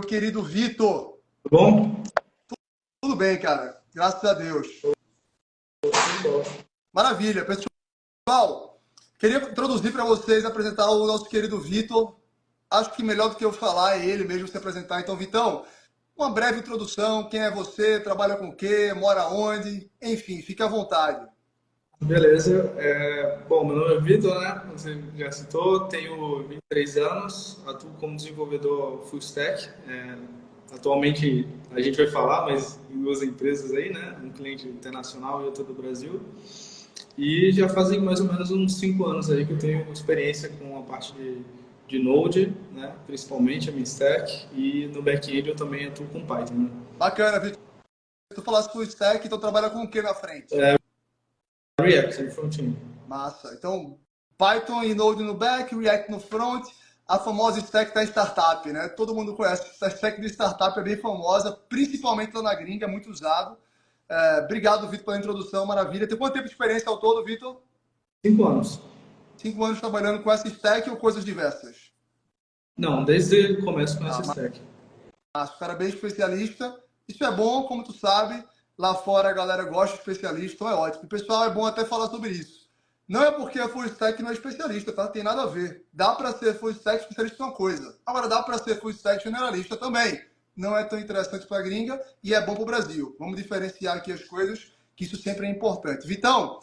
querido Vitor. Tudo bom? Tudo bem, cara. Graças a Deus. Maravilha. Pessoal, queria introduzir para vocês, apresentar o nosso querido Vitor. Acho que melhor do que eu falar é ele mesmo se apresentar. Então, Vitão, uma breve introdução. Quem é você? Trabalha com o quê? Mora onde? Enfim, fique à vontade. Beleza. Bom, meu nome é Vitor, né? Você já citou, tenho 23 anos, atuo como desenvolvedor full stack. Atualmente, a gente vai falar, mas em duas empresas aí, né? Um cliente internacional e outro do Brasil. E já fazem mais ou menos uns 5 anos aí que eu tenho experiência com a parte de Node, né? Principalmente a minha stack, e no back-end eu também atuo com Python, né? Bacana, Vitor. Tu falasse full stack, então trabalha com o quê na frente? React, no front-end. Massa. Então, Python e Node no back, React no front, a famosa stack da startup, né? Todo mundo conhece. Essa stack de startup é bem famosa, principalmente lá na gringa, é muito usado. Obrigado, Vitor, pela introdução, maravilha. Tem quanto tempo de experiência ao todo, Vitor? 5 anos. 5 anos trabalhando com essa stack ou coisas diversas? Não, desde o começo com essa stack. Massa, o cara é bem especialista. Isso é bom, como tu sabe. Lá fora a galera gosta de especialista, então é ótimo. O pessoal é bom até falar sobre isso. Não é porque é full stack que não é especialista, tá? Tem nada a ver. Dá para ser full stack especialista em uma coisa. Agora, dá para ser full stack generalista também. Não é tão interessante para a gringa e é bom para o Brasil. Vamos diferenciar aqui as coisas, que isso sempre é importante. Vitão,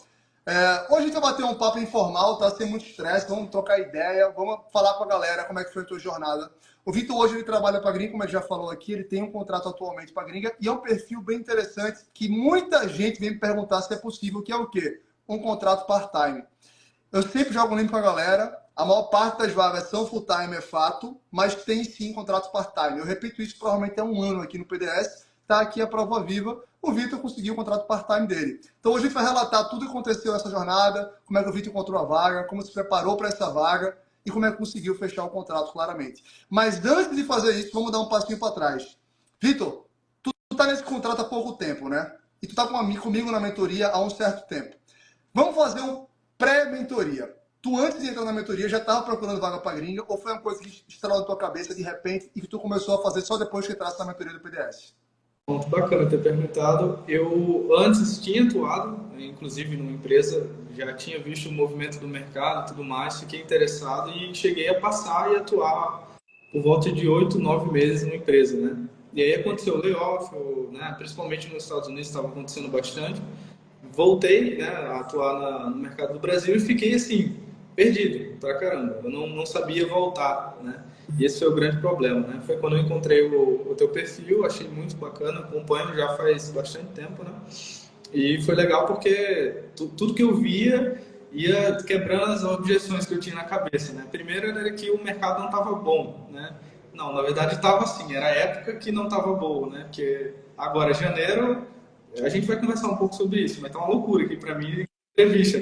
hoje a gente vai bater um papo informal, tá? Sem muito estresse, vamos trocar ideia, vamos falar com a galera como é que foi a tua jornada. O Vitor hoje ele trabalha para a gringa, como ele já falou aqui, ele tem um contrato atualmente para a gringa e é um perfil bem interessante que muita gente vem me perguntar se é possível, que é o quê? Um contrato part-time. Eu sempre jogo limpo com a galera, a maior parte das vagas são full-time, é fato, mas tem sim contrato part-time. Eu repito isso provavelmente há um ano aqui no PDS, está aqui a prova viva, o Vitor conseguiu o contrato part-time dele. Então hoje a gente vai relatar tudo o que aconteceu nessa jornada, como é que o Vitor encontrou a vaga, como se preparou para essa vaga e como é que conseguiu fechar o contrato claramente. Mas antes de fazer isso, vamos dar um passinho para trás. Vitor, tu tá nesse contrato há pouco tempo, né? E tu tá comigo na mentoria há um certo tempo. Vamos fazer um pré-mentoria. Tu, antes de entrar na mentoria, já estava procurando vaga para gringa ou foi uma coisa que estralou na tua cabeça de repente e que tu começou a fazer só depois que entrasse na mentoria do PDS? Muito bacana ter perguntado. Eu antes tinha atuado, inclusive numa empresa, já tinha visto o movimento do mercado e tudo mais, fiquei interessado e cheguei a passar e atuar por volta de 8, 9 meses numa empresa, né? E aí aconteceu o layoff, né? Principalmente nos Estados Unidos estava acontecendo bastante. Voltei, né, a atuar no mercado do Brasil e fiquei assim, perdido pra caramba. Eu não sabia voltar, né? E esse foi o grande problema, né? Foi quando eu encontrei o teu perfil, achei muito bacana, acompanho já faz bastante tempo, né? E foi legal porque tudo que eu via ia quebrando as objeções que eu tinha na cabeça, né? Primeiro era que o mercado não estava bom, né? Não, na verdade estava assim, era a época que não estava boa, né? Porque agora, janeiro, a gente vai conversar um pouco sobre isso, mas tá uma loucura aqui para mim, entrevista,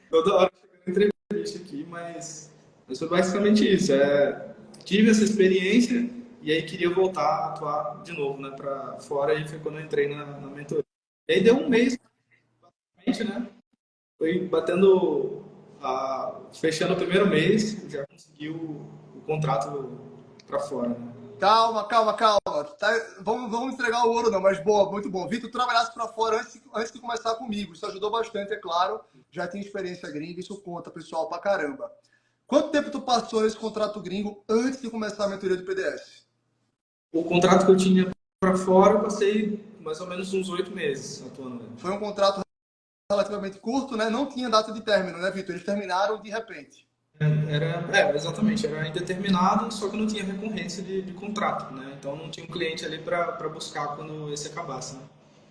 toda hora chegando entrevista aqui, mas foi basicamente isso. Tive essa experiência e aí queria voltar a atuar de novo, né, para fora, e foi quando eu entrei na mentoria. E aí deu um mês, basicamente, né, foi batendo, fechando o primeiro mês, já consegui o contrato para fora, né? Calma. Tá, vamos entregar o ouro não, mas boa, muito bom. Vitor, tu trabalhasse para fora antes de começar comigo. Isso ajudou bastante, é claro. Já tem experiência gringa, isso conta, pessoal, pra caramba. Quanto tempo tu passou nesse contrato gringo antes de começar a mentoria do PDS? O contrato que eu tinha para fora, eu passei mais ou menos uns 8 meses atuando. Foi um contrato relativamente curto, né? Não tinha data de término, né, Vitor? Eles terminaram de repente. Exatamente, era indeterminado, só que não tinha recorrência de contrato, né? Então não tinha um cliente ali para buscar quando esse acabasse, né?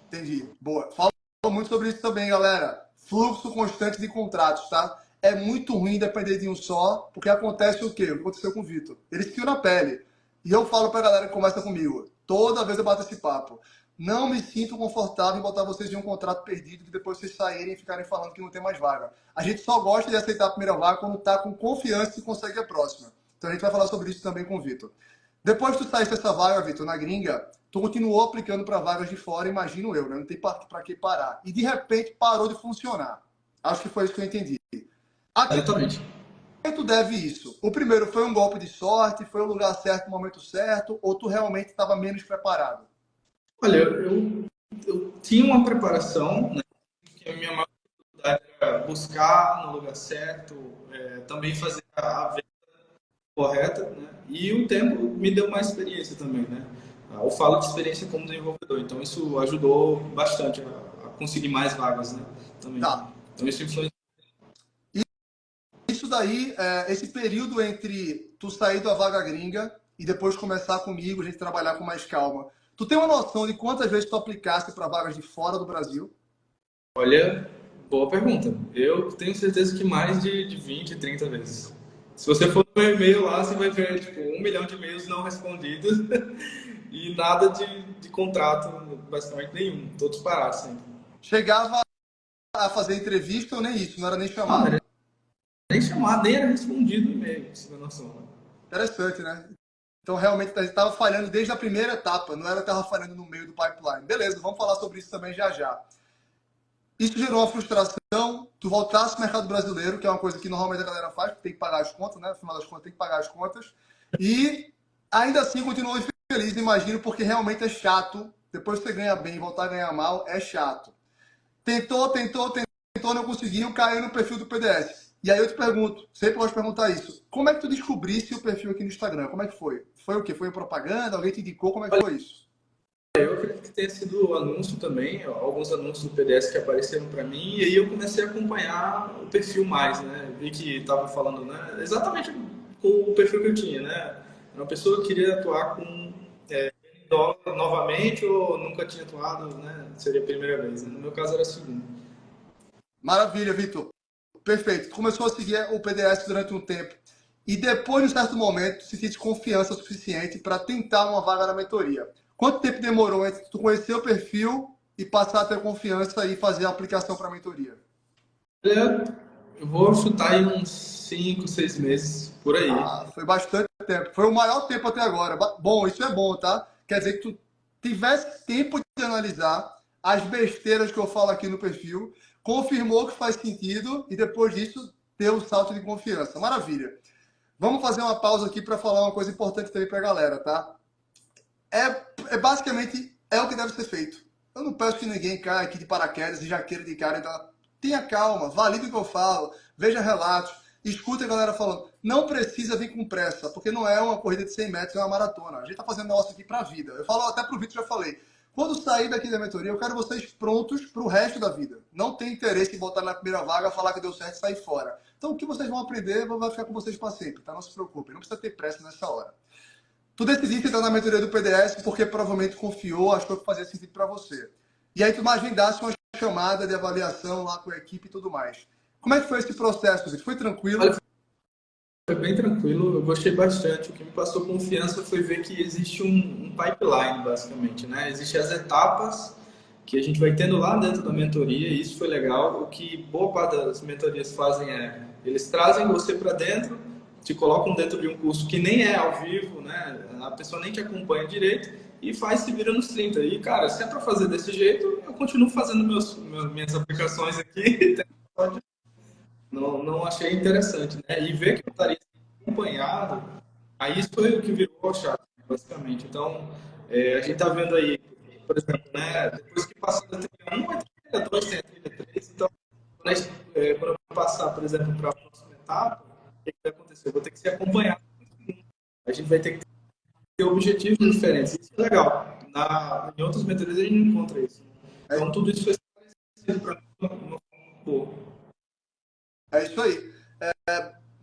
Entendi. Boa. Fala muito sobre isso também, galera. Fluxo constante de contratos, tá? É muito ruim depender de um só, porque acontece o quê? O que aconteceu com o Vitor? Ele sentiu na pele. E eu falo pra galera que conversa comigo, toda vez eu bato esse papo. Não me sinto confortável em botar vocês em um contrato perdido que depois vocês saírem e ficarem falando que não tem mais vaga. A gente só gosta de aceitar a primeira vaga quando tá com confiança e consegue a próxima. Então a gente vai falar sobre isso também com o Vitor. Depois que tu saísse dessa vaga, Vitor, na gringa, tu continuou aplicando para vagas de fora, imagino eu, né? Não tem para que parar. E de repente parou de funcionar. Acho que foi isso que eu entendi. Aqui Exatamente. que tu deve isso? O primeiro foi um golpe de sorte, foi o lugar certo, no momento certo, ou tu realmente estava menos preparado? Olha, eu tinha uma preparação, né? Que a minha maior dificuldade era buscar no lugar certo, também fazer a venda correta, né? E o tempo me deu mais experiência também, né? Eu falo de experiência como desenvolvedor, então isso ajudou bastante a conseguir mais vagas, né? Também. Tá. Então isso influencia. Isso daí, esse período entre tu sair da vaga gringa e depois começar comigo, a gente trabalhar com mais calma. Tu tem uma noção de quantas vezes tu aplicaste para vagas de fora do Brasil? Olha, boa pergunta. Eu tenho certeza que mais de 20, 30 vezes. Se você for no meu e-mail lá, você vai ver tipo 1 milhão de e-mails não respondidos e nada de contrato, basicamente nenhum, todos parados sempre. Chegava a fazer entrevista ou nem isso? Não era nem Não, não chamado? era nem chamado, nem era respondido o e-mail, pra você ter noção. Interessante, né? Então, realmente, a gente estava falhando desde a primeira etapa, não era que estava falhando no meio do pipeline. Beleza, vamos falar sobre isso também já já. Isso gerou uma frustração, tu voltasse ao mercado brasileiro, que é uma coisa que normalmente a galera faz, porque tem que pagar as contas, né? Afinal das contas, tem que pagar as contas. E ainda assim continuou infeliz, imagino, porque realmente é chato. Depois que você ganha bem e voltar a ganhar mal, é chato. Tentou, não conseguiu, caiu no perfil do PDS. E aí eu te pergunto, sempre gosto de perguntar isso. Como é que tu descobrisse o perfil aqui no Instagram? Como é que foi? Foi o quê? Foi em propaganda? Alguém te indicou? Como é que foi isso? Eu acredito que tenha sido o anúncio também, alguns anúncios do PDS que apareceram para mim, e aí eu comecei a acompanhar o perfil mais, né? Vi que estava falando, né? Exatamente com o perfil que eu tinha, né? Uma pessoa que queria atuar com dólar novamente ou nunca tinha atuado, né? Seria a primeira vez, né? No meu caso era a segunda. Maravilha, Vitor. Perfeito. Tu começou a seguir o PDS durante um tempo. E depois, de um certo momento, se sente confiança suficiente para tentar uma vaga na mentoria. Quanto tempo demorou entre tu conhecer o perfil e passar a ter confiança e fazer a aplicação para a mentoria? Eu vou chutar aí uns 5, 6 meses por aí. Ah, foi bastante tempo. Foi o maior tempo até agora. Bom, isso é bom, tá? Quer dizer que tu tivesse tempo de analisar as besteiras que eu falo aqui no perfil, confirmou que faz sentido e depois disso deu o salto de confiança. Maravilha. Vamos fazer uma pausa aqui para falar uma coisa importante também para a galera, tá? Basicamente o que deve ser feito. Eu não peço que ninguém caia aqui de paraquedas e já queira de cara. Então, tenha calma, valide o que eu falo, veja relatos, escute a galera falando. Não precisa vir com pressa, porque não é uma corrida de 100 metros, é uma maratona. A gente está fazendo negócio aqui para a vida. Eu falo até para o Vitor, já falei. Quando sair daqui da mentoria, eu quero vocês prontos para o resto da vida. Não tem interesse em botar na primeira vaga, falar que deu certo e sair fora. Então, o que vocês vão aprender vai ficar com vocês para sempre, tá? Não se preocupem, não precisa ter pressa nessa hora. Tu decidiste entrar na mentoria do PDS porque provavelmente confiou, achou que fazia sentido para você. E aí tu agendasse uma chamada de avaliação lá com a equipe e tudo mais. Como é que foi esse processo, Vitor? Foi tranquilo? Olha, foi bem tranquilo, eu gostei bastante. O que me passou confiança foi ver que existe um pipeline, basicamente, né? Existem as etapas que a gente vai tendo lá dentro da mentoria, e isso foi legal. O que boa parte das mentorias fazem é, eles trazem você para dentro, te colocam dentro de um curso que nem é ao vivo, né? A pessoa nem te acompanha direito e faz se vira nos 30. E, cara, se é para fazer desse jeito, eu continuo fazendo minhas aplicações aqui. Não achei interessante, né? E ver que eu estaria acompanhado, aí isso foi o que virou a chave, basicamente. Então, a gente está vendo aí, por exemplo, né? Depois que passa da trilha 1, a trilha 2 tem a trilha 3. Então, quando eu passar, por exemplo, para a próxima etapa, o que vai acontecer? Eu vou ter que ser acompanhado. A gente vai ter que ter objetivos diferentes. Isso é legal. Em outras mentorias a gente não encontra isso. Então, tudo isso foi esclarecido para mim de uma forma boa. É isso aí.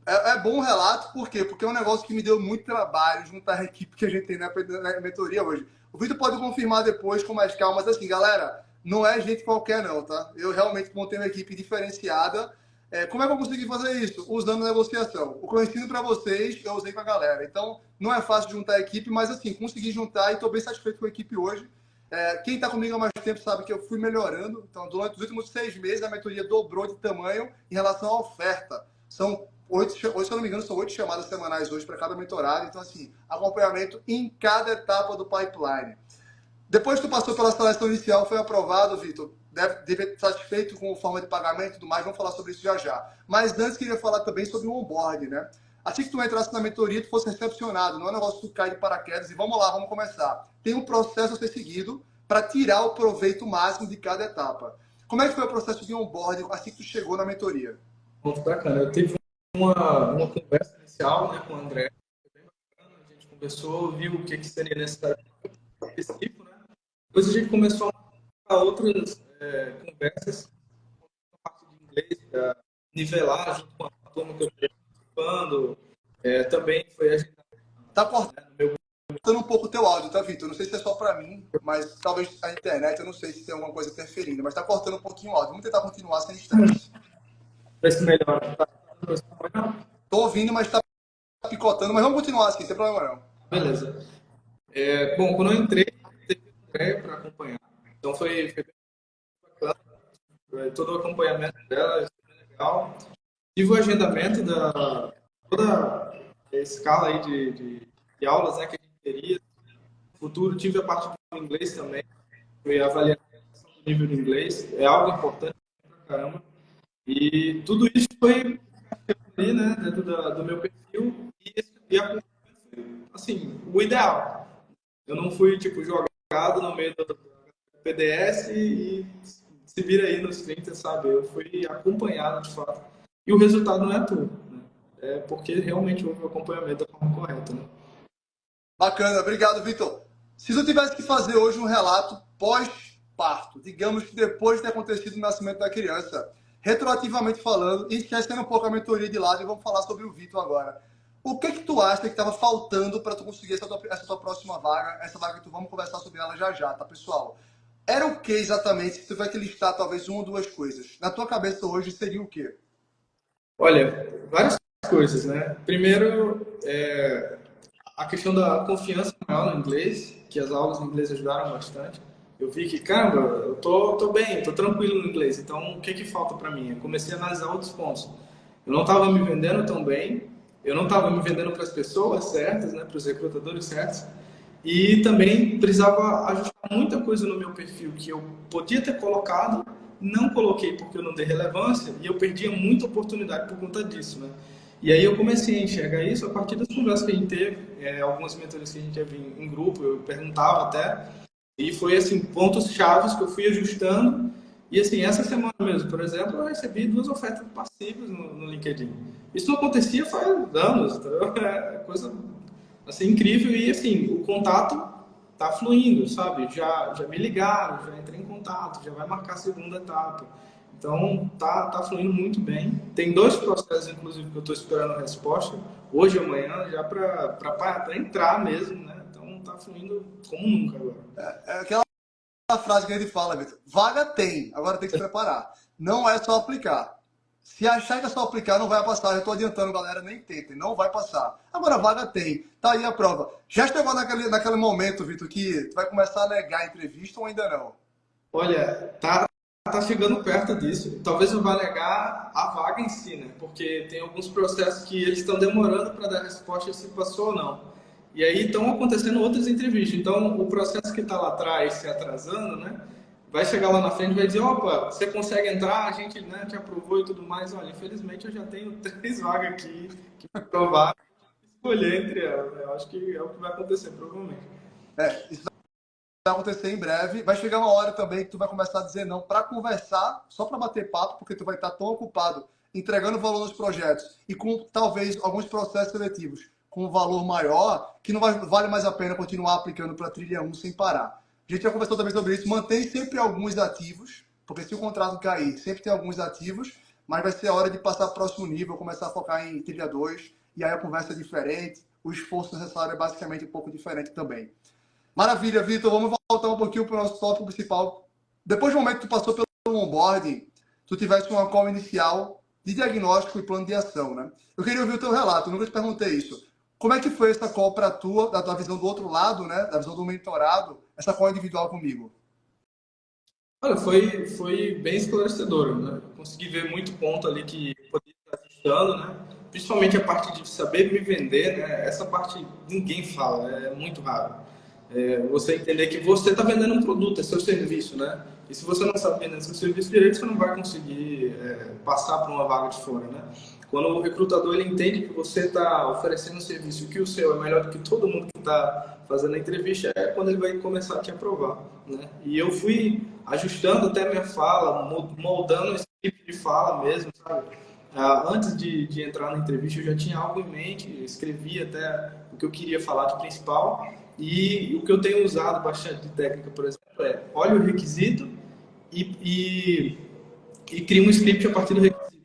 É bom o relato, por quê? Porque é um negócio que me deu muito trabalho juntar a equipe que a gente tem na mentoria hoje. O Vitor pode confirmar depois com mais calma, mas assim, galera, não é gente qualquer não, tá? Eu realmente montei uma equipe diferenciada. Como é que eu consegui fazer isso? Usando negociação. O que eu ensino para vocês, eu usei para a galera. Então, não é fácil juntar a equipe, mas assim, consegui juntar e estou bem satisfeito com a equipe hoje. Quem está comigo há mais tempo sabe que eu fui melhorando. Então, durante os últimos 6 meses, a mentoria dobrou de tamanho em relação à oferta. São 8, se eu não me engano, são 8 chamadas semanais hoje para cada mentorado. Então, assim, acompanhamento em cada etapa do pipeline. Depois que tu passou pela seleção inicial, foi aprovado, Vitor. deve estar satisfeito com a forma de pagamento e tudo mais, vamos falar sobre isso já já. Mas antes, queria falar também sobre o onboarding, né? Assim que tu entrasse na mentoria, tu fosse recepcionado, não é um negócio que tu cai de paraquedas e vamos lá, vamos começar. Tem um processo a ser seguido para tirar o proveito máximo de cada etapa. Como é que foi o processo de onboarding assim que tu chegou na mentoria? Muito bacana. Eu tive uma conversa inicial, né, com o André. Foi bem bacana. A gente conversou, viu o que seria necessário específico, né? Depois a gente começou a outras conversas a parte de inglês para nivelar junto com a turma que eu estou participando. Também foi agendado. Tá cortando um pouco o teu áudio, tá, Vitor? Não sei se é só para mim, mas talvez a internet, eu não sei se tem alguma coisa interferindo, mas tá cortando um pouquinho o áudio. Vamos tentar continuar sem estresse. Ver se melhora. Tô ouvindo, mas tá picotando, mas vamos continuar assim, sem problema não. Beleza. Bom, quando eu entrei, teve um André para acompanhar. Então foi bem bacana. Todo o acompanhamento dela, foi legal. Tive o agendamento da toda a escala aí de aulas, né, que a gente teria. No futuro, tive a parte do inglês também. Foi a avaliação do nível de inglês. É algo importante pra caramba. E tudo isso foi ali, né, dentro do meu perfil. E a assim, o ideal. Eu não fui, tipo, jogado no meio do PDS e se vira aí nos 30, sabe? Eu fui acompanhado, de fato. E o resultado não é tudo, né? É porque realmente houve o acompanhamento da forma correta, né? Bacana, obrigado, Vitor. Se tu tivesse que fazer hoje um relato pós-parto, digamos que depois de ter acontecido o nascimento da criança, retroativamente falando, e esquecendo um pouco a mentoria de lado, e vamos falar sobre o Vitor agora. O que tu acha que estava faltando para tu conseguir essa tua próxima vaga, essa vaga que tu vamos conversar sobre ela já já, tá, pessoal? Era o que exatamente, se tu tiver que listar talvez uma ou duas coisas? Na tua cabeça hoje seria o quê? Olha, várias coisas, né? Primeiro, a questão da confiança maior no inglês, que as aulas em inglês ajudaram bastante. Eu vi que, caramba, eu tô bem, eu tô tranquilo no inglês, então o que falta para mim? Eu comecei a analisar outros pontos. Eu não estava me vendendo tão bem, eu não estava me vendendo para as pessoas certas, né, para os recrutadores certos, e também precisava ajustar muita coisa no meu perfil que eu podia ter colocado, não coloquei porque eu não dei relevância, e eu perdia muita oportunidade por conta disso, né? E aí eu comecei a enxergar isso a partir das conversas que a gente teve, algumas mentorias que a gente teve em grupo, eu perguntava até, e foi assim, pontos chaves que eu fui ajustando. E assim, essa semana mesmo, por exemplo, eu recebi 2 ofertas passivas no LinkedIn. Isso não acontecia faz anos, entendeu? É coisa assim, incrível. E assim, o contato tá fluindo, sabe? Já me ligaram, já entrei em contato, já vai marcar a segunda etapa. Então, tá fluindo muito bem. Tem 2 processos, inclusive, que eu estou esperando a resposta, hoje e amanhã, já para entrar mesmo, né? Então, tá fluindo como nunca agora. É aquela frase que ele fala, Vitor. Vaga tem, agora tem que se preparar. Não é só aplicar. Se achar que é só aplicar, não vai passar. Eu estou adiantando, galera, nem tentem, não vai passar. Agora, vaga tem. Tá aí a prova. Já chegou naquele momento, Vitor, que tu vai começar a negar a entrevista ou ainda não? Olha, tá chegando perto disso. Talvez eu vá negar a vaga em si, né? Porque tem alguns processos que eles estão demorando para dar resposta se passou ou não. E aí estão acontecendo outras entrevistas. Então, o processo que está lá atrás se atrasando, né? Vai chegar lá na frente e vai dizer, opa, você consegue entrar, a gente, né, te aprovou e tudo mais. Olha, infelizmente eu já tenho 3 vagas aqui que provar, escolher entre elas, né? Eu acho que é o que vai acontecer, provavelmente. Isso vai acontecer em breve. Vai chegar uma hora também que tu vai começar a dizer não para conversar, só para bater papo, porque tu vai estar tão ocupado entregando valor nos projetos e com talvez alguns processos seletivos com um valor maior, que não vale mais a pena continuar aplicando para trilha 1 sem parar. A gente já conversou também sobre isso. Mantém sempre alguns ativos, porque se o contrato cair, sempre tem alguns ativos, mas vai ser a hora de passar para o próximo nível, começar a focar em trilha 2, e aí a conversa é diferente, o esforço necessário é basicamente um pouco diferente também. Maravilha, Vitor. Vamos voltar um pouquinho para o nosso tópico principal. Depois do momento que tu passou pelo onboarding, tu tivesse uma call inicial de diagnóstico e plano de ação, né? Eu queria ouvir o teu relato, eu nunca te perguntei isso. Como é que foi essa call para tua, da visão do outro lado, né? Da visão do mentorado, essa call individual comigo? Olha, foi bem esclarecedor, né? Eu consegui ver muito ponto ali que poderia estar ajustando, né? Principalmente a parte de saber me vender, né? Essa parte ninguém fala, é muito raro. Você entender que você está vendendo um produto, é seu serviço, né? E se você não sabe vender seu serviço direito, você não vai conseguir passar para uma vaga de fora, né? Quando o recrutador ele entende que você está oferecendo um serviço que o seu é melhor do que todo mundo que está fazendo a entrevista, é quando ele vai começar a te aprovar, né? E eu fui ajustando até minha fala, moldando esse tipo de fala mesmo, sabe? Antes de entrar na entrevista, eu já tinha algo em mente, escrevi até o que eu queria falar de principal. E o que eu tenho usado bastante de técnica, por exemplo, é olha o requisito e, e cria um script a partir do requisito.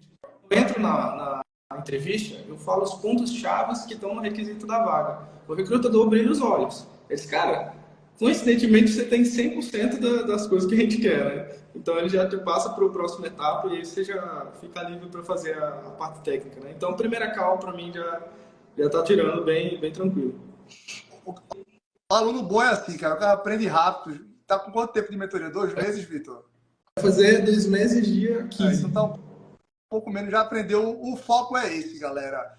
Eu entro na entrevista, eu falo os pontos-chave que estão no requisito da vaga. O recrutador brilha os olhos. Esse cara, coincidentemente, você tem 100% das coisas que a gente quer, né? Então ele já te passa para a próxima etapa e aí você já fica livre para fazer a parte técnica, né? Então a primeira call para mim já está tirando bem tranquilo. O aluno bom é assim, cara. O cara aprende rápido. Tá com quanto tempo de mentoria? 2 meses, Vitor? Vai fazer 2 meses, dia 15. Então tá um pouco menos, já aprendeu. O foco é esse, galera.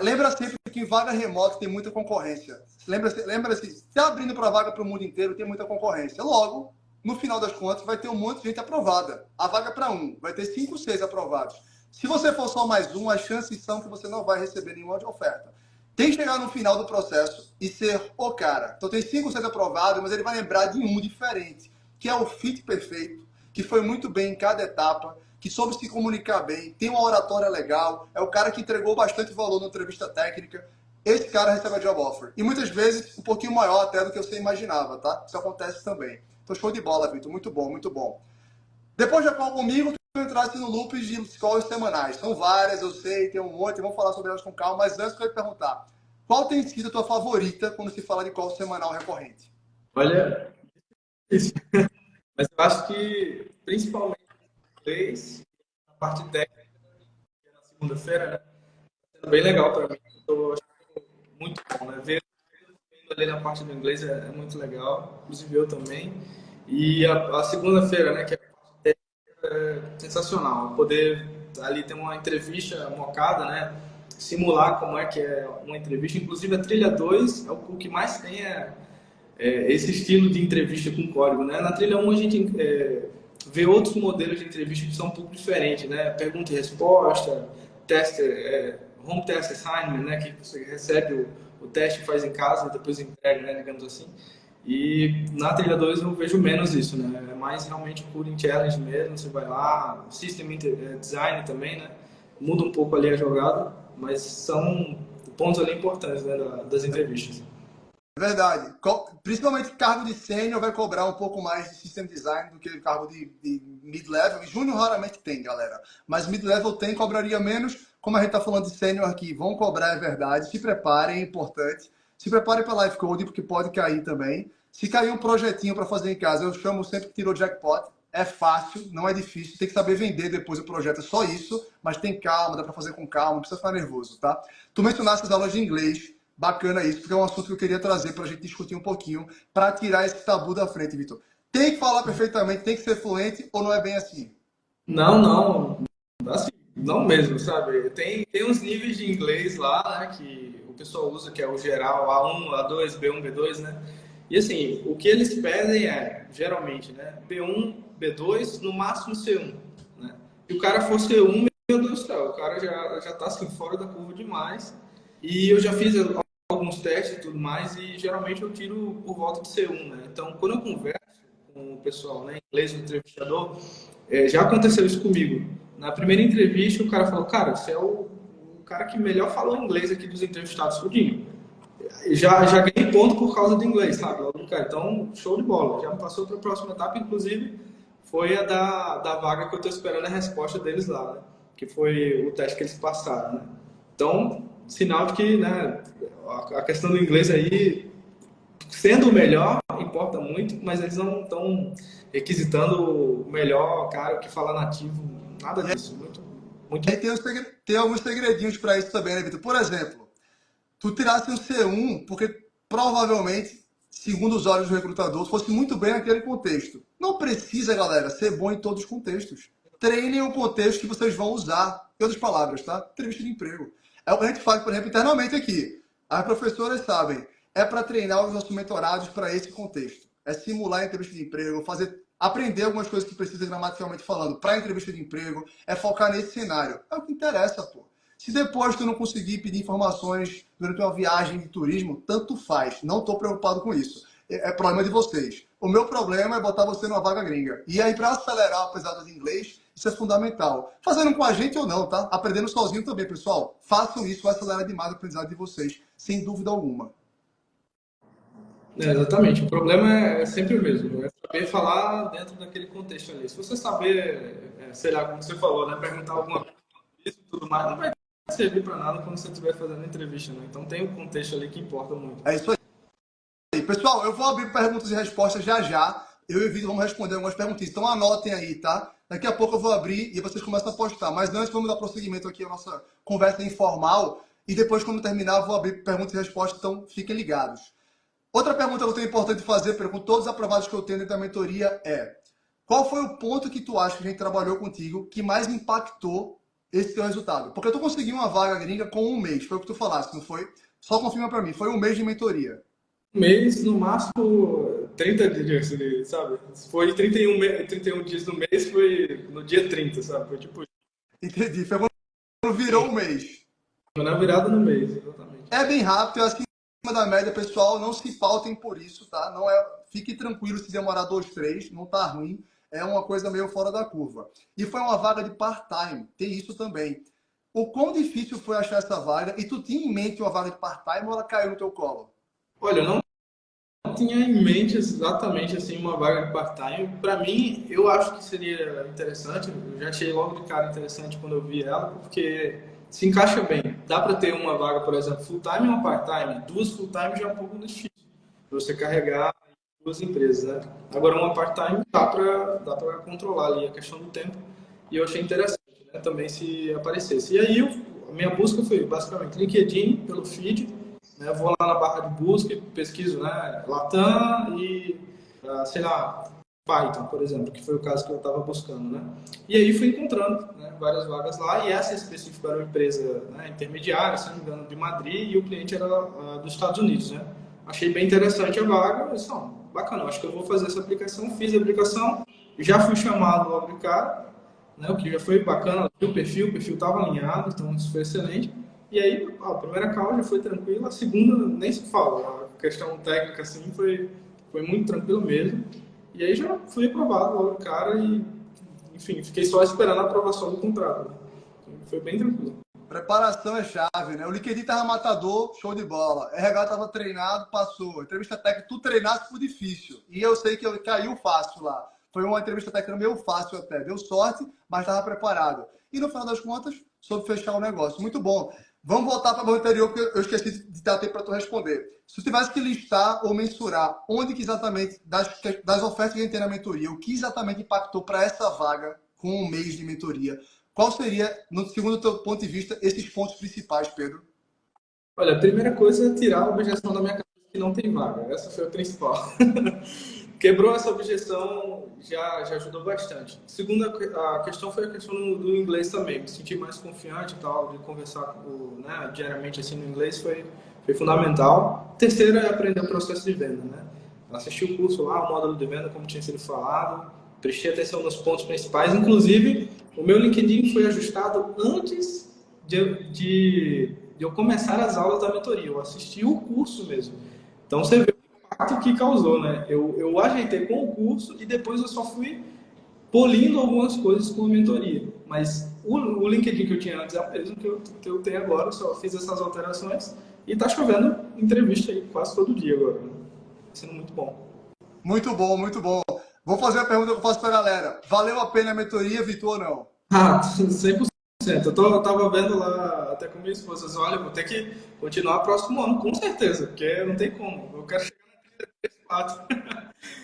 Lembra sempre que em vaga remota tem muita concorrência. Lembra-se, se abrindo para vaga para o mundo inteiro, tem muita concorrência. Logo, no final das contas, vai ter um monte de gente aprovada. A vaga para um, vai ter 5, 6 aprovados. Se você for só mais um, as chances são que você não vai receber nenhuma oferta. Tem que chegar no final do processo e ser o cara. Então tem 5, 6 aprovados, mas ele vai lembrar de um diferente, que é o fit perfeito, que foi muito bem em cada etapa, que soube se comunicar bem, tem uma oratória legal, é o cara que entregou bastante valor na entrevista técnica. Esse cara recebe a job offer. E muitas vezes um pouquinho maior até do que você imaginava, tá? Isso acontece também. Então show de bola, Vitor. Muito bom, muito bom. Depois da call comigo, tu entraste no loop de calls semanais. São várias, eu sei, tem um monte, vamos falar sobre elas com calma, mas antes eu quero te perguntar, qual tem sido a tua favorita quando se fala de call semanal recorrente? Olha, mas eu acho que principalmente inglês, a parte técnica, na segunda-feira, né? Tá sendo bem legal para mim. Estou achando muito bom, né? Ver ali na parte do inglês é muito legal, inclusive eu também. E a segunda-feira, né, que é a parte técnica, é sensacional. Poder ali ter uma entrevista mocada, né? Simular como é que é uma entrevista. Inclusive a trilha 2 é o que mais tem esse estilo de entrevista com código, né? Na trilha 1 a gente vê outros modelos de entrevista que são um pouco diferentes, né? Pergunta e resposta, teste, home test assignment, né? Que você recebe o teste, faz em casa e depois entrega, né? Digamos assim. E na trilha 2 eu vejo menos isso, né? É mais realmente o coding challenge mesmo, você vai lá, system design também, né? Muda um pouco ali a jogada, mas são pontos ali importantes, né, das entrevistas. É verdade. Principalmente cargo de sênior vai cobrar um pouco mais de system design do que o cargo de mid-level. Júnior raramente tem, galera. Mas mid-level tem, cobraria menos. Como a gente está falando de sênior aqui, vão cobrar, é verdade. Se preparem, é importante. Se preparem para live code, porque pode cair também. Se cair um projetinho para fazer em casa, eu chamo sempre que tirou jackpot. É fácil, não é difícil. Tem que saber vender depois o projeto, é só isso. Mas tem calma, dá para fazer com calma, não precisa ficar nervoso, tá? Tu mencionaste as aulas de inglês. Bacana isso, porque é um assunto que eu queria trazer para a gente discutir um pouquinho, para tirar esse tabu da frente, Vitor. Tem que falar perfeitamente, tem que ser fluente, ou não é bem assim? Não, assim, não mesmo, sabe? Tem uns níveis de inglês lá, né, que o pessoal usa, que é o geral, A1, A2, B1, B2, né? E assim, o que eles pedem geralmente, né, B1, B2, no máximo C1, né? Se o cara for C1, meu Deus do céu, o cara já tá assim, fora da curva demais. E eu já fiz alguns testes e tudo mais, e geralmente eu tiro por volta de C1, né? Então, quando eu converso com o pessoal, né, em inglês, o entrevistador, já aconteceu isso comigo. Na primeira entrevista, o cara falou, cara, você é o cara que melhor falou inglês aqui dos entrevistados, tudinho. Já ganhei ponto por causa do inglês, sabe? Cara, então, show de bola. Já me passou para a próxima etapa, inclusive, foi a da vaga que eu estou esperando a resposta deles lá, né? Que foi o teste que eles passaram, né? Então, sinal de que, né, a questão do inglês aí, sendo o melhor, importa muito, mas eles não estão requisitando o melhor cara que fala nativo, nada disso. Muito... E tem alguns segredinhos para isso também, né, Vitor? Por exemplo, tu tirasse um C1 porque provavelmente, segundo os olhos do recrutador, fosse muito bem naquele contexto. Não precisa, galera, ser bom em todos os contextos. Treinem o contexto que vocês vão usar. Em outras palavras, tá? Entrevista de emprego. É o que a gente faz, por exemplo, internamente aqui. As professoras sabem. é para treinar os nossos mentorados para esse contexto. É simular a entrevista de emprego, aprender algumas coisas que precisa gramaticalmente falando para a entrevista de emprego, é focar nesse cenário. É o que interessa, pô. Se depois tu não conseguir pedir informações durante uma viagem de turismo, tanto faz. Não estou preocupado com isso. É problema de vocês. O meu problema é botar você numa vaga gringa. E aí, para acelerar a pesada de inglês, isso é fundamental. Fazendo com a gente ou não, tá? Aprendendo sozinho também, pessoal. Façam isso, vai acelerar demais o aprendizado de vocês, sem dúvida alguma. Exatamente. O problema é sempre o mesmo. É saber falar dentro daquele contexto ali. Se você saber, sei lá, como você falou, né? Perguntar alguma coisa e tudo mais, não vai servir para nada quando você estiver fazendo entrevista, né? Então tem um contexto ali que importa muito. É isso aí. Pessoal, eu vou abrir perguntas e respostas já já. Eu e o Vitor vamos responder algumas perguntinhas. Então anotem aí, tá? Daqui a pouco eu vou abrir e vocês começam a postar. Mas antes vamos dar prosseguimento aqui à nossa conversa informal. E depois, quando terminar, eu vou abrir perguntas e respostas. Então fiquem ligados. Outra pergunta que eu tenho importante fazer, com todos os aprovados que eu tenho dentro da mentoria, é: qual foi o ponto que tu acha que a gente trabalhou contigo que mais impactou esse teu resultado? Porque tu conseguiu uma vaga gringa com um mês, foi o que tu falaste, não foi? Só confirma para mim, foi um mês de mentoria. Um mês, no máximo 30 dias, sabe? Se foi 31 dias no mês, foi no dia 30, sabe? Foi tipo... Entendi, foi quando virou um mês. Foi na virada no mês, exatamente. É bem rápido, eu acho que da média, pessoal, não se pautem por isso, tá? Não é, fique tranquilo se demorar 2, 3, não tá ruim, é uma coisa meio fora da curva. E foi uma vaga de part-time, tem isso também. O quão difícil foi achar essa vaga? E tu tinha em mente uma vaga de part-time ou ela caiu no teu colo? Olha, eu não tinha em mente exatamente assim uma vaga de part-time. Para mim, eu acho que seria interessante, eu já achei logo de cara interessante quando eu vi ela, porque se encaixa bem. Dá para ter uma vaga, por exemplo, full-time ou part-time. 2 full-time já é um pouco difícil você carregar 2 empresas, né? Agora, uma part-time dá para controlar ali a questão do tempo. E eu achei interessante, né, também se aparecesse. E aí, a minha busca foi basicamente LinkedIn, pelo feed, né? Eu vou lá na barra de busca e pesquiso, né, Latam e, sei lá, Python, por exemplo, que foi o caso que eu estava buscando, né? E aí fui encontrando, né, várias vagas lá, e essa específica era uma empresa, né, intermediária, se não me engano, de Madrid, e o cliente era dos Estados Unidos, né? Achei bem interessante a vaga, eu disse, não, bacana, acho que eu vou fazer essa aplicação, fiz a aplicação, já fui chamado logo de cara, né, o que já foi bacana, o perfil estava alinhado, então isso foi excelente. E aí, a primeira call já foi tranquila, a segunda nem se fala, a questão técnica assim foi muito tranquilo mesmo. E aí já fui aprovado logo, cara, e enfim, fiquei só esperando a aprovação do contrato. Né? Foi bem tranquilo. Preparação é chave, né? O LinkedIn tava matador, show de bola. RH tava treinado, passou. Entrevista técnica, tu treinasse foi difícil. E eu sei que caiu fácil lá. Foi uma entrevista técnica meio fácil até. Deu sorte, mas estava preparado. E no final das contas, soube fechar o negócio. Muito bom. Vamos voltar para o anterior, porque eu esqueci de dar tempo para tu responder. Se tu tivesse que listar ou mensurar onde que exatamente, das ofertas que a gente tem na mentoria, o que exatamente impactou para essa vaga com um mês de mentoria, qual seria, segundo o teu ponto de vista, esses pontos principais, Pedro? Olha, a primeira coisa é tirar a objeção da minha cabeça que não tem vaga. Essa foi a principal. Quebrou essa objeção, já ajudou bastante. Segunda a questão foi a questão do inglês também. Me senti mais confiante e tal, de conversar né, diariamente assim no inglês foi fundamental. Terceira é aprender o processo de venda, né? Assisti o curso lá, o módulo de venda, como tinha sido falado. Prestei atenção nos pontos principais. Inclusive, o meu LinkedIn foi ajustado antes de eu começar as aulas da mentoria. Eu assisti o curso mesmo. Então, você vê impacto que causou, né? Eu ajeitei com o curso e depois eu só fui polindo algumas coisas com a mentoria. Mas o LinkedIn que eu tinha antes é o mesmo que eu tenho agora, só fiz essas alterações e tá chovendo entrevista aí quase todo dia agora. Né? Tá sendo muito bom. Muito bom, muito bom. Vou fazer a pergunta que eu faço pra galera. Valeu a pena a mentoria, Vitor, ou não? 100%. Eu tava vendo lá até com minha esposa, olha, vou ter que continuar próximo ano, com certeza, porque não tem como. Eu quero chegar na 34.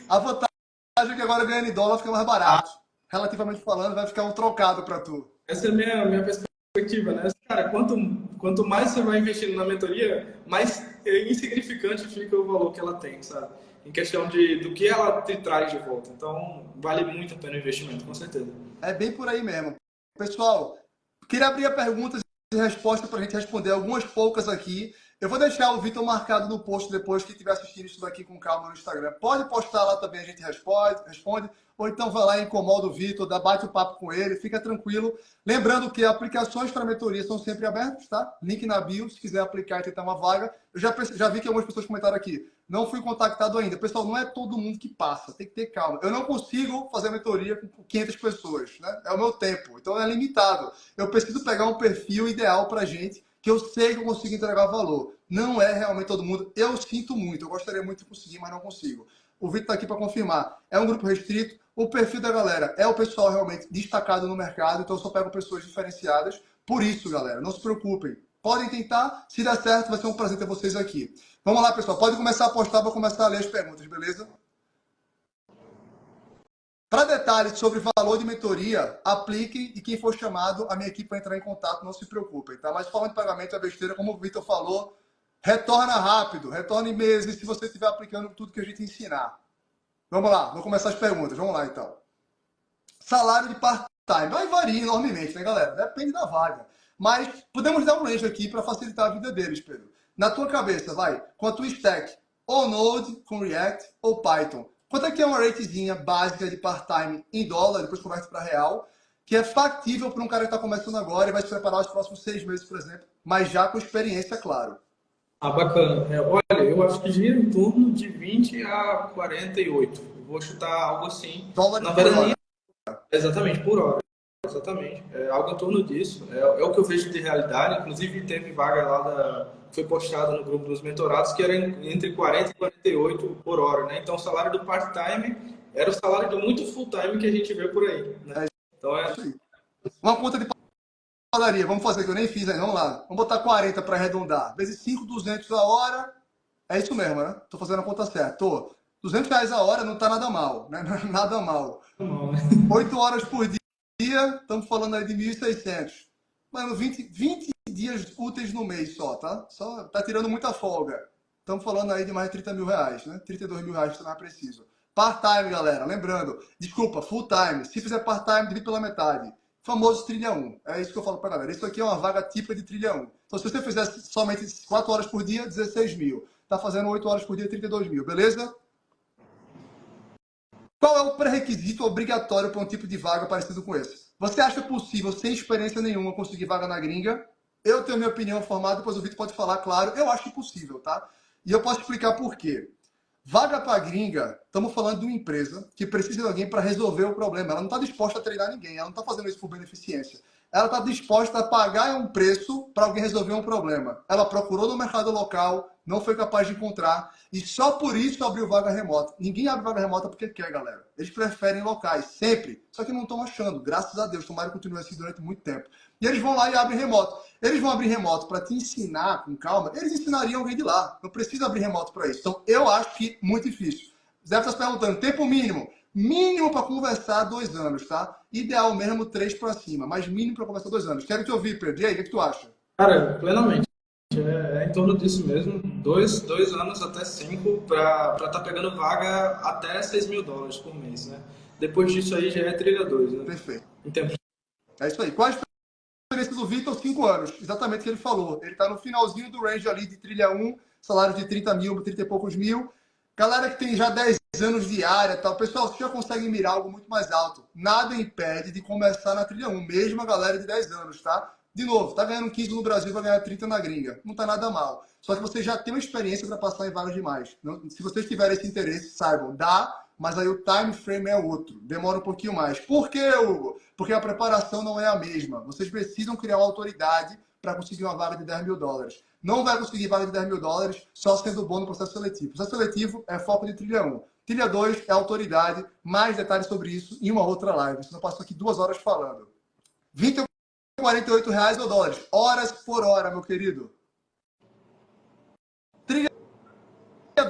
A vantagem é que agora ganhando em dólar fica mais barato. Relativamente falando, vai ficar um trocado para tu. Essa é a minha perspectiva, né? Cara, quanto mais você vai investindo na mentoria, mais insignificante fica o valor que ela tem, sabe? Em questão do que ela te traz de volta. Então, vale muito a pena o investimento, com certeza. É bem por aí mesmo. Pessoal, queria abrir a perguntas e respostas para a gente responder algumas poucas aqui. Eu vou deixar o Vitor marcado no post depois que estiver assistindo isso daqui com calma no Instagram. Pode postar lá também, a gente responde. Ou então vai lá e incomoda o Vitor, bate o papo com ele, fica tranquilo. Lembrando que aplicações para mentoria são sempre abertas, tá? Link na bio, se quiser aplicar e tentar uma vaga. Eu já vi que algumas pessoas comentaram aqui. Não fui contactado ainda. Pessoal, não é todo mundo que passa, tem que ter calma. Eu não consigo fazer mentoria com 500 pessoas, né? É o meu tempo, então é limitado. Eu preciso pegar um perfil ideal para gente, que eu sei que eu consigo entregar valor. Não é realmente todo mundo. Eu sinto muito, eu gostaria muito de conseguir, mas não consigo. O Vitor está aqui para confirmar. É um grupo restrito. O perfil da galera é o pessoal realmente destacado no mercado, então eu só pego pessoas diferenciadas. Por isso, galera, não se preocupem. Podem tentar, se der certo, vai ser um prazer ter vocês aqui. Vamos lá, pessoal. Pode começar a postar para começar a ler as perguntas, beleza? Para detalhes sobre valor de mentoria, apliquem e quem for chamado, a minha equipe vai entrar em contato, não se preocupem, tá? Mas forma de pagamento é besteira, como o Vitor falou, retorna rápido, retorna em meses se você estiver aplicando tudo que a gente ensinar. Vamos lá, vamos começar as perguntas, vamos lá então. Salário de part-time, vai variar enormemente, né, galera? Depende da vaga. Mas podemos dar um range aqui para facilitar a vida deles, Pedro. Na tua cabeça, vai, com a tua stack, ou Node, com React, ou Python. Quanto é que é uma ratezinha básica de part-time em dólar, depois converte para real, que é factível para um cara que está começando agora e vai se preparar os próximos 6 meses, por exemplo, mas já com experiência, claro. Ah, bacana. Olha, eu acho que gira em torno de 20 a 48. Eu vou chutar algo assim. Dólares Na por verdade, hora. exatamente, por hora. Exatamente. É algo em torno disso. É o que eu vejo de realidade. Inclusive, teve vaga lá foi postada no grupo dos mentorados que era entre 40 e 48 por hora, né? Então, o salário do part-time era o salário do muito full-time que a gente vê por aí, né? Então, Isso aí. Uma conta de padaria, vamos fazer que eu nem fiz aí, vamos lá. Vamos botar 40 para arredondar. Vezes 5, 200 a hora. É isso mesmo, né? Tô fazendo a conta certa. Tô. R$ 200 a hora não tá nada mal, né? Nada mal. 8 horas por dia, estamos falando aí de 1.600. Mano, 20 dias úteis no mês só, tá? Só tá tirando muita folga. Estamos falando aí de mais de 30 mil reais, né? 32 mil reais se mais preciso. Part-time, galera. Lembrando, desculpa, full-time. Se fizer part-time, divide pela metade. Famoso trilha 1. É isso que eu falo pra galera. Isso aqui é uma vaga típica de trilha 1. Então, se você fizer somente 4 horas por dia, 16 mil. Tá fazendo 8 horas por dia, 32 mil. Beleza? Qual é o pré-requisito obrigatório para um tipo de vaga parecido com esse? Você acha possível, sem experiência nenhuma, conseguir vaga na gringa? Eu tenho minha opinião formada, depois o Vitor pode falar, claro. Eu acho impossível, tá? E eu posso explicar por quê. Vaga para gringa, estamos falando de uma empresa que precisa de alguém para resolver o problema. Ela não está disposta a treinar ninguém, ela não está fazendo isso por beneficência. Ela está disposta a pagar um preço para alguém resolver um problema. Ela procurou no mercado local, não foi capaz de encontrar, e só por isso abriu vaga remota. Ninguém abre vaga remota porque quer, galera. Eles preferem locais, sempre. Só que não estão achando, graças a Deus. Tomara que continue assim durante muito tempo. E eles vão lá e abrem remoto. Eles vão abrir remoto para te ensinar com calma. Eles ensinariam alguém de lá. Não precisa abrir remoto para isso. Então, eu acho que muito difícil. Zé está se perguntando, tempo mínimo. Mínimo para conversar 2 anos, tá? Ideal mesmo 3 para cima, mas mínimo para conversar 2 anos. Quero te ouvir, Pedro. E aí, o que tu acha? Cara, plenamente. É em torno disso mesmo. 2 anos até 5 para estar pegando vaga até 6 mil dólares por mês, né? Depois disso aí já é trilha 2, né? Perfeito. Em tempo... É isso aí. Qual a experiência do Vitor? 5 anos. Exatamente o que ele falou. Ele está no finalzinho do range ali de trilha 1, salário de 30 mil, 30 e poucos mil. Galera que tem já 10 anos de área, tal. Pessoal, você já consegue mirar algo muito mais alto. Nada impede de começar na trilha 1, mesmo a galera de 10 anos, tá? De novo, tá ganhando 15 no Brasil, vai ganhar 30 na gringa. Não tá nada mal. Só que você já tem uma experiência para passar em vagas demais. Se vocês tiverem esse interesse, saibam, dá, mas aí o time frame é outro. Demora um pouquinho mais. Por quê, Hugo? Porque a preparação não é a mesma. Vocês precisam criar uma autoridade para conseguir uma vaga de 10 mil dólares. Não vai conseguir vaga de 10 mil dólares só sendo bom no processo seletivo. O processo seletivo é foco de trilha 1. Trilha 2 é autoridade. Mais detalhes sobre isso em uma outra live. Senão eu passo aqui 2 horas falando. 20 ou 48 reais ou dólares. Horas por hora, meu querido. Trilha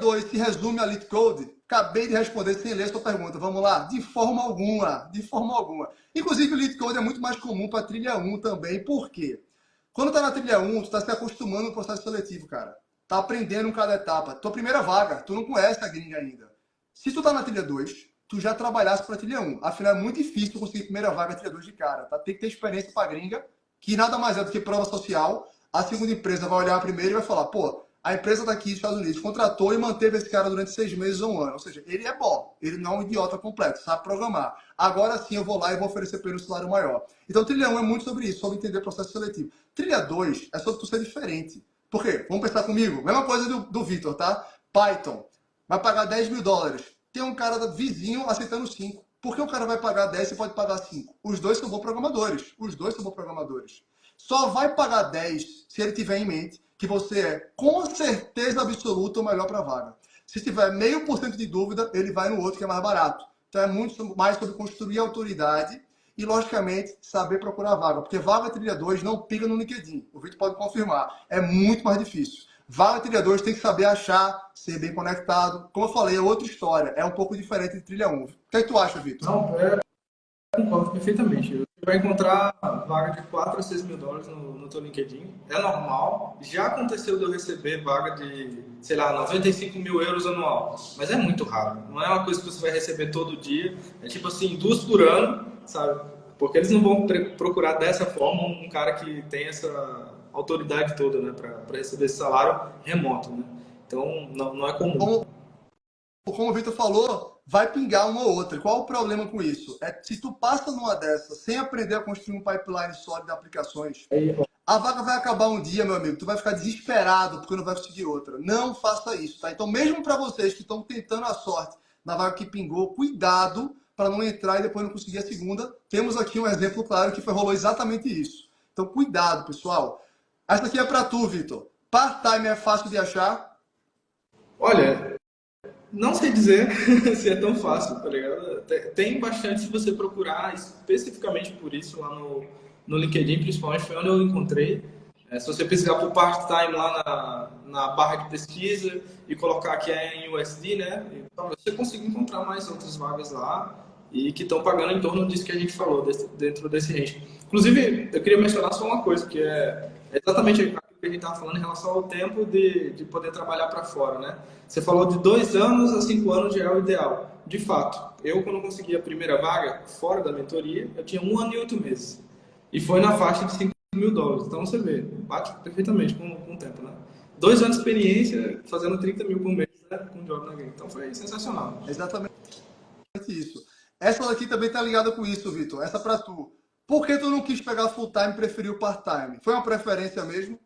2 se resume a Leet Code. Acabei de responder sem ler sua pergunta. Vamos lá? De forma alguma. De forma alguma. Inclusive, o Leet Code é muito mais comum para trilha 1 também. Por quê? Quando tá na trilha 1, tu tá se acostumando no processo seletivo, cara. Tá aprendendo em cada etapa. Tua primeira vaga, tu não conhece a gringa ainda. Se tu tá na trilha 2, tu já trabalhasse pra trilha 1. Afinal, é muito difícil tu conseguir primeira vaga trilha 2 de cara, tá? Tem que ter experiência pra gringa, que nada mais é do que prova social. A segunda empresa vai olhar a primeira e vai falar, pô, a empresa está aqui nos Estados Unidos, contratou e manteve esse cara durante 6 meses ou um ano. Ou seja, ele é bom, ele não é um idiota completo, sabe programar. Agora sim eu vou lá e vou oferecer para ele um salário maior. Então, trilha 1 é muito sobre isso, sobre entender processo seletivo. Trilha 2 é sobre tu ser diferente. Por quê? Vamos pensar comigo? Mesma coisa do Vitor, tá? Python. Vai pagar $10.000. Tem um cara vizinho aceitando 5. Por que o cara vai pagar 10 e pode pagar 5? Os dois são bons programadores. Os dois são bons programadores. Só vai pagar 10 se ele tiver em mente que você é, com certeza absoluta, o melhor para a vaga. Se tiver 0,5% de dúvida, ele vai no outro que é mais barato. Então é muito mais sobre construir autoridade e, logicamente, saber procurar vaga. Porque vaga trilha 2 não pica no LinkedIn. O Vitor pode confirmar. É muito mais difícil. Vaga trilha 2 tem que saber achar, ser bem conectado. Como eu falei, é outra história. É um pouco diferente de trilha 1. O que é que tu acha, Vitor? Não, concordo perfeitamente. Você vai encontrar vaga de 4 a 6 mil dólares no teu LinkedIn. É normal. Já aconteceu de eu receber vaga de, sei lá, 95 mil euros anual. Mas é muito raro. Não é uma coisa que você vai receber todo dia. É tipo assim, 2 por ano, sabe? Porque eles não vão procurar dessa forma um cara que tem essa autoridade toda, né? Para receber esse salário remoto, né? Então, não é comum. Como o Vitor falou, vai pingar uma ou outra. Qual o problema com isso? É se tu passa numa dessas sem aprender a construir um pipeline sólido de aplicações, a vaga vai acabar um dia, meu amigo. Tu vai ficar desesperado porque não vai conseguir outra. Não faça isso, tá? Então, mesmo para vocês que estão tentando a sorte na vaga que pingou, cuidado para não entrar e depois não conseguir a segunda. Temos aqui um exemplo claro que rolou exatamente isso. Então, cuidado, pessoal. Essa aqui é para tu, Vitor. Part-time é fácil de achar? Olha, não sei dizer se é tão fácil, tá ligado? Tem bastante se você procurar especificamente por isso lá no LinkedIn, principalmente foi onde eu encontrei. Se você pesquisar por part-time lá na barra de pesquisa e colocar que é em USD, né? Você consegue encontrar mais outras vagas lá e que estão pagando em torno disso que a gente falou, dentro desse range. Inclusive, eu queria mencionar só uma coisa, que é exatamente aquilo que a gente estava falando em relação ao tempo de poder trabalhar para fora, né? Você falou de 2 anos a 5 anos já é o ideal. De fato, eu quando consegui a primeira vaga, fora da mentoria, eu tinha 1 ano e 8 meses. E foi na faixa de 5 mil dólares. Então você vê, bate perfeitamente com o tempo, né? 2 anos de experiência, fazendo 30 mil por mês, né? Com job na gringa. Então foi sensacional. Exatamente isso. Essa daqui também tá ligada com isso, Vitor. Essa para tu. Por que tu não quis pegar full time e preferiu part time? Foi uma preferência mesmo?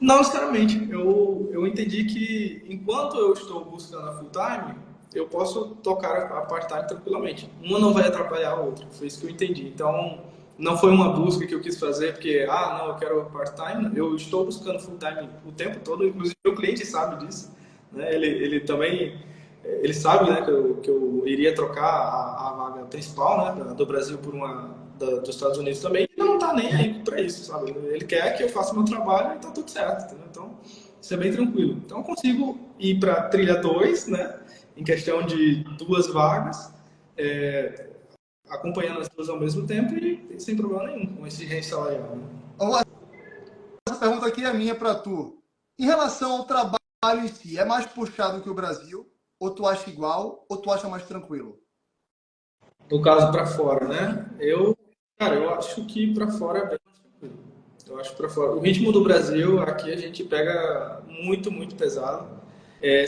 Não necessariamente. Eu entendi que enquanto eu estou buscando a full time, eu posso tocar a part time tranquilamente. Uma não vai atrapalhar a outra. Foi isso que eu entendi. Então, não foi uma busca que eu quis fazer porque, não, eu quero part time. Eu estou buscando full time o tempo todo. Inclusive, meu cliente sabe disso. Né? Ele também, ele sabe, né, que eu iria trocar a vaga principal, né, do Brasil por uma dos Estados Unidos também, e não tá nem aí para isso, sabe? Ele quer que eu faça meu trabalho e tá tudo certo, entendeu? Então, isso é bem tranquilo. Então, eu consigo ir para trilha 2, né? Em questão de 2 vagas, acompanhando as duas ao mesmo tempo e sem problema nenhum com esse range salarial. Né? Essa pergunta aqui é minha para tu. Em relação ao trabalho em si, é mais puxado que o Brasil? Ou tu acha igual? Ou tu acha mais tranquilo? No caso, para fora, né? Cara, eu acho que para fora é bem mais tranquilo. Eu acho para fora. O ritmo do Brasil, aqui a gente pega muito, muito pesado.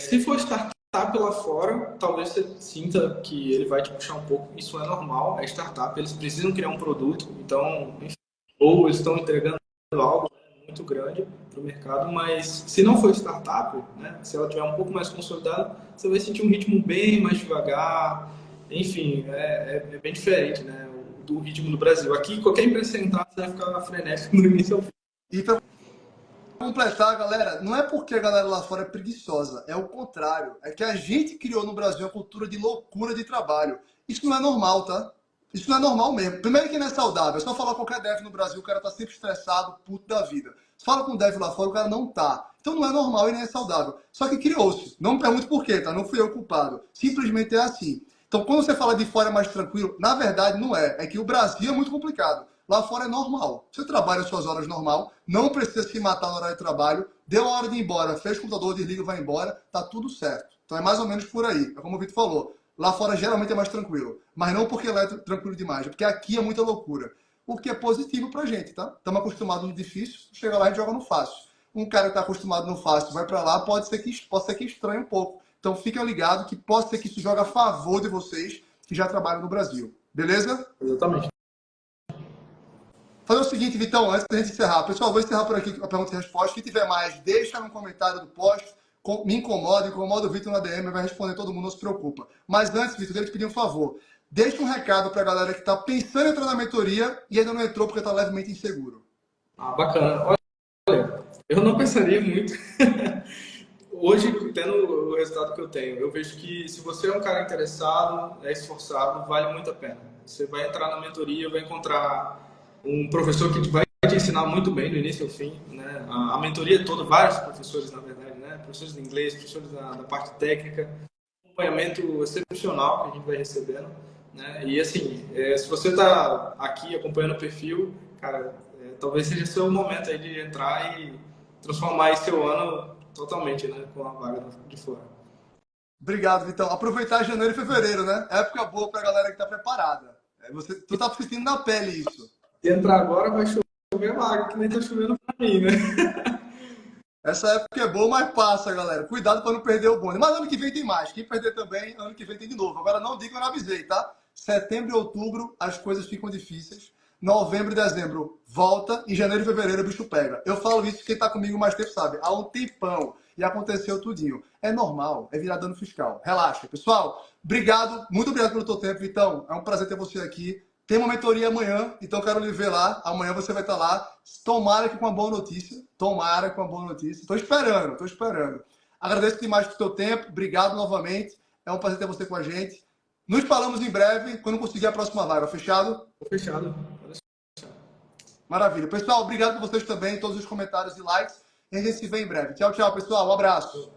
Se for startup lá fora, talvez você sinta que ele vai te puxar um pouco. Isso é normal, é startup, eles precisam criar um produto, então, enfim, ou eles estão entregando algo muito grande para o mercado, mas se não for startup, né, se ela tiver um pouco mais consolidada, você vai sentir um ritmo bem mais devagar. Enfim, é bem diferente, né, do ritmo do Brasil. Aqui, qualquer empresa que você entrar, você vai ficar frenético do início ao fim. E para completar, galera, não é porque a galera lá fora é preguiçosa, é o contrário. É que a gente criou no Brasil uma cultura de loucura de trabalho. Isso não é normal, tá? Isso não é normal mesmo. Primeiro que não é saudável. É só falar com qualquer dev no Brasil, o cara tá sempre estressado, puto da vida. Se fala com um dev lá fora, o cara não tá. Então não é normal e nem é saudável. Só que criou-se. Não me pergunte por quê, tá? Não fui eu culpado. Simplesmente é assim. Então, quando você fala de fora é mais tranquilo, na verdade não é. É que o Brasil é muito complicado. Lá fora é normal. Você trabalha as suas horas normal, não precisa se matar no horário de trabalho, deu a hora de ir embora, fecha o computador, desliga e vai embora, tá tudo certo. Então é mais ou menos por aí. É como o Vitor falou. Lá fora geralmente é mais tranquilo. Mas não porque lá é tranquilo demais, é porque aqui é muita loucura. o que é positivo pra gente, tá? Estamos acostumados no difícil, chega lá e joga no fácil. Um cara que está acostumado no fácil vai para lá, pode ser que estranhe um pouco. Então fiquem ligados que pode ser que isso jogue a favor de vocês que já trabalham no Brasil. Beleza? Exatamente. Fazer o seguinte, Vitão, antes da gente encerrar. Pessoal, vou encerrar por aqui a pergunta e resposta. Quem tiver mais, deixa no comentário do post. Me incomoda o Vitor na DM, vai responder todo mundo, não se preocupa. Mas antes, Vitor, eu queria te pedir um favor. Deixa um recado para a galera que está pensando em entrar na mentoria e ainda não entrou porque está levemente inseguro. Bacana. Olha, eu não pensaria muito. Hoje, tendo o resultado que eu tenho, eu vejo que se você é um cara interessado, é esforçado, vale muito a pena. Você vai entrar na mentoria, vai encontrar um professor que vai te ensinar muito bem do início ao fim, né? A mentoria toda, vários professores, na verdade, né? Professores de inglês, professores da parte técnica, acompanhamento excepcional que a gente vai recebendo, né? E assim, se você está aqui acompanhando o perfil, cara, talvez seja o seu momento aí de entrar e transformar esse seu ano totalmente, né? Com a vaga de fora. Obrigado, Vitão. Aproveitar janeiro e fevereiro, né? Época boa para a galera que está preparada. Tu tá sentindo na pele isso. Se entrar agora, vai chover vaga, que nem tá chovendo para mim, né? Essa época é boa, mas passa, galera. Cuidado para não perder o bonde. Mas ano que vem tem mais. Quem perder também, ano que vem tem de novo. Agora não diga que eu não avisei, tá? Setembro e outubro as coisas ficam difíceis. Novembro e dezembro volta. E janeiro e fevereiro o bicho pega. Eu falo isso, quem tá comigo mais tempo sabe. Há um tempão. E aconteceu tudinho. É normal. É virar dano fiscal. Relaxa. Pessoal, obrigado. Muito obrigado pelo teu tempo, Vitão. É um prazer ter você aqui. Tem uma mentoria amanhã, então quero lhe ver lá. Amanhã você vai estar lá. Tomara que com uma boa notícia. Tomara com uma boa notícia. Estou esperando. Agradeço demais pelo teu tempo. Obrigado novamente. É um prazer ter você com a gente. Nos falamos em breve, quando conseguir a próxima live. Fechado? Fechado. Maravilha. Pessoal, obrigado por vocês também, todos os comentários e likes. E a gente se vê em breve. Tchau, tchau, pessoal. Um abraço.